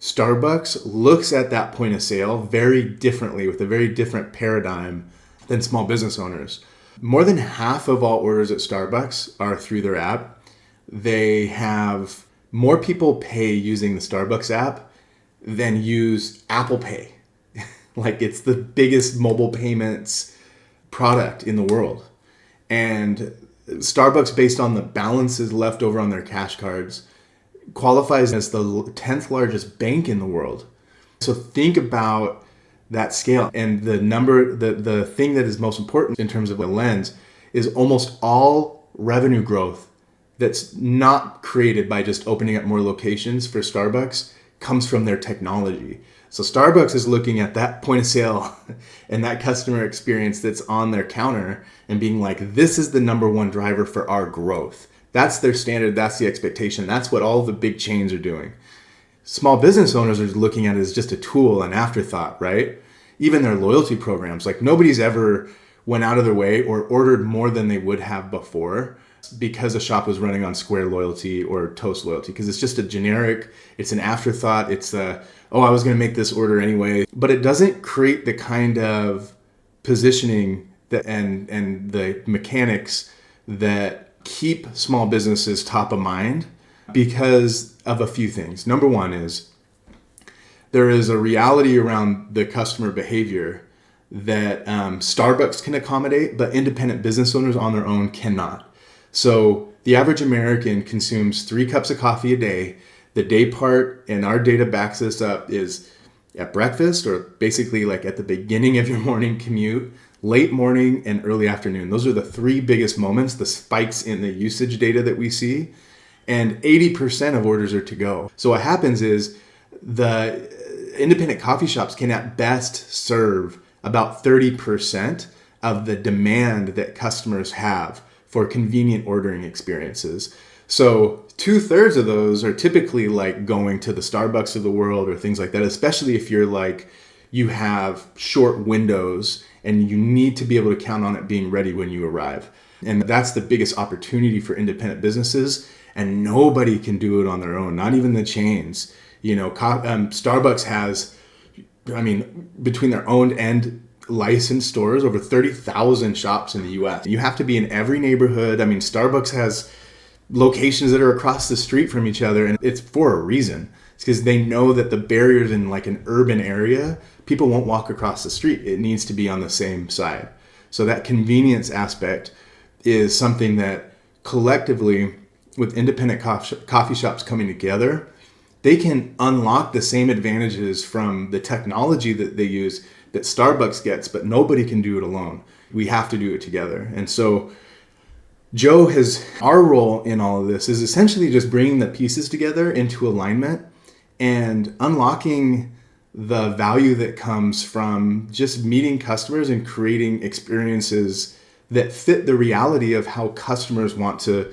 Starbucks looks at that point of sale very differently with a very different paradigm than small business owners. More than half of all orders at Starbucks are through their app. They have more people pay using the Starbucks app than use Apple Pay. Like, it's the biggest mobile payments product in the world. And Starbucks, based on the balances left over on their cash cards, qualifies as the 10th largest bank in the world. So think about that scale. And the thing that is most important in terms of a lens is almost all revenue growth that's not created by just opening up more locations for Starbucks comes from their technology. So Starbucks is looking at that point of sale and that customer experience that's on their counter and being like, this is the number one driver for our growth. That's their standard. That's the expectation. That's what all the big chains are doing. Small business owners are looking at it as just a tool, an afterthought, right? Even their loyalty programs, like nobody's ever went out of their way or ordered more than they would have before because a shop was running on Square loyalty or Toast loyalty, because it's just a generic, it's an afterthought. It's I was going to make this order anyway, but it doesn't create the kind of positioning that and the mechanics that keep small businesses top of mind because of a few things. Number one is there is a reality around the customer behavior that Starbucks can accommodate, but independent business owners on their own cannot. So the average American consumes 3 cups of coffee a day. The day part, and our data backs this up, is at breakfast, or basically like at the beginning of your morning commute, late morning, and early afternoon. Those are the 3 biggest moments, the spikes in the usage data that we see. And 80% of orders are to go. So what happens is the independent coffee shops can at best serve about 30% of the demand that customers have for convenient ordering experiences. So 2/3 of those are typically like going to the Starbucks of the world or things like that, especially if you're like, you have short windows and you need to be able to count on it being ready when you arrive. And that's the biggest opportunity for independent businesses, and nobody can do it on their own, not even the chains. You know, Starbucks has, between their owned and licensed stores, over 30,000 shops in the US. You have to be in every neighborhood. Starbucks has locations that are across the street from each other, and it's for a reason. It's because they know that the barriers in like an urban area, people won't walk across the street. It needs to be on the same side. So that convenience aspect is something that collectively, with independent coffee shops coming together, they can unlock the same advantages from the technology that they use that Starbucks gets, but nobody can do it alone. We have to do it together. And so our role in all of this is essentially just bringing the pieces together into alignment and unlocking the value that comes from just meeting customers and creating experiences that fit the reality of how customers want to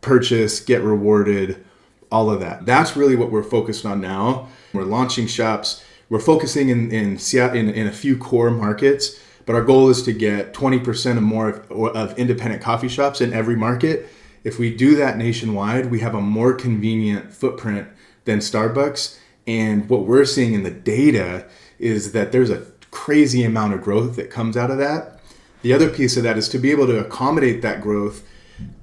purchase, get rewarded, all of that. That's really what we're focused on now. We're launching shops. We're focusing in Seattle in a few core markets, but our goal is to get 20% or more of independent coffee shops in every market. If we do that nationwide, we have a more convenient footprint than Starbucks. And what we're seeing in the data is that there's a crazy amount of growth that comes out of that. The other piece of that is to be able to accommodate that growth.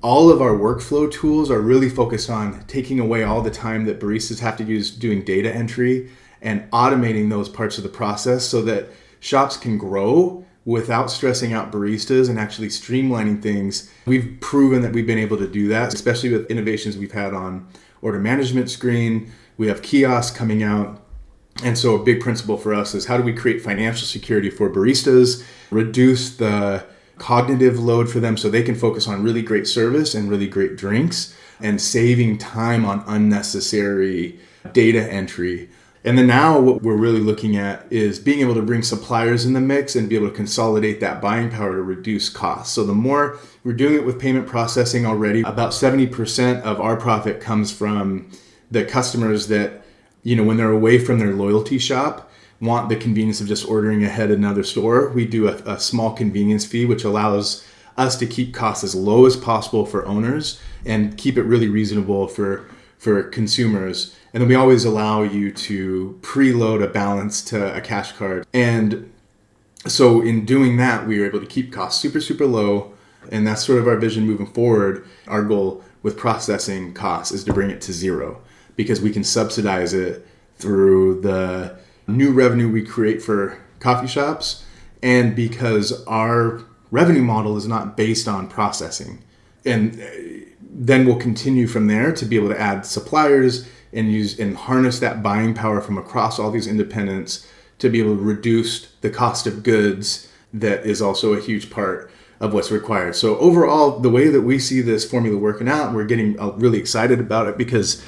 All of our workflow tools are really focused on taking away all the time that baristas have to use doing data entry and automating those parts of the process so that shops can grow without stressing out baristas and actually streamlining things. We've proven that we've been able to do that, especially with innovations we've had on order management screen. We have kiosks coming out. And so a big principle for us is how do we create financial security for baristas, reduce the cognitive load for them so they can focus on really great service and really great drinks, and saving time on unnecessary data entry. And then now what we're really looking at is being able to bring suppliers in the mix and be able to consolidate that buying power to reduce costs. So the more we're doing it with payment processing already, about 70% of our profit comes from the customers that, when they're away from their loyalty shop, want the convenience of just ordering ahead at another store. We do a small convenience fee, which allows us to keep costs as low as possible for owners and keep it really reasonable for consumers. And then we always allow you to preload a balance to a cash card. And so in doing that, we were able to keep costs super, super low. And that's sort of our vision moving forward. Our goal with processing costs is to bring it to zero, because we can subsidize it through the new revenue we create for coffee shops, and because our revenue model is not based on processing. And then we'll continue from there to be able to add suppliers and use and harness that buying power from across all these independents to be able to reduce the cost of goods. That is also a huge part of what's required. So overall, the way that we see this formula working out, we're getting really excited about it because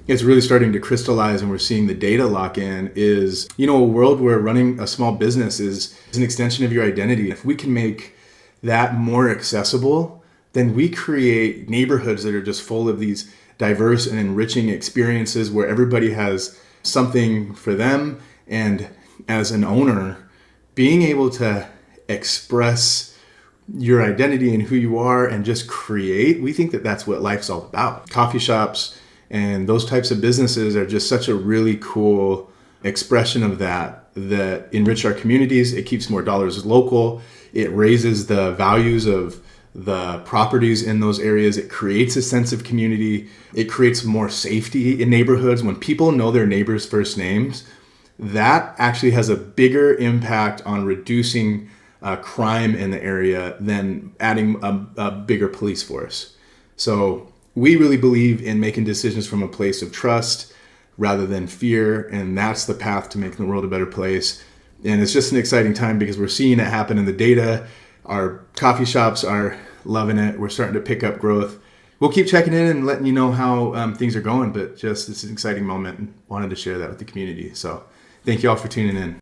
it's really starting to crystallize, and we're seeing the data lock in. Is, a world where running a small business is an extension of your identity. If we can make that more accessible, then we create neighborhoods that are just full of these diverse and enriching experiences where everybody has something for them. And as an owner, being able to express your identity and who you are and just create, we think that that's what life's all about. Coffee shops and those types of businesses are just such a really cool expression of that enrich our communities. It keeps more dollars local. It raises the values of the properties in those areas. It creates a sense of community. It creates more safety in neighborhoods. When people know their neighbors' first names, that actually has a bigger impact on reducing crime in the area than adding a bigger police force. So we really believe in making decisions from a place of trust rather than fear, and that's the path to making the world a better place. And it's just an exciting time because we're seeing it happen in the data. Our coffee shops are loving it. We're starting to pick up growth. We'll keep checking in and letting you know how things are going, but just it's an exciting moment and wanted to share that with the community. So thank you all for tuning in.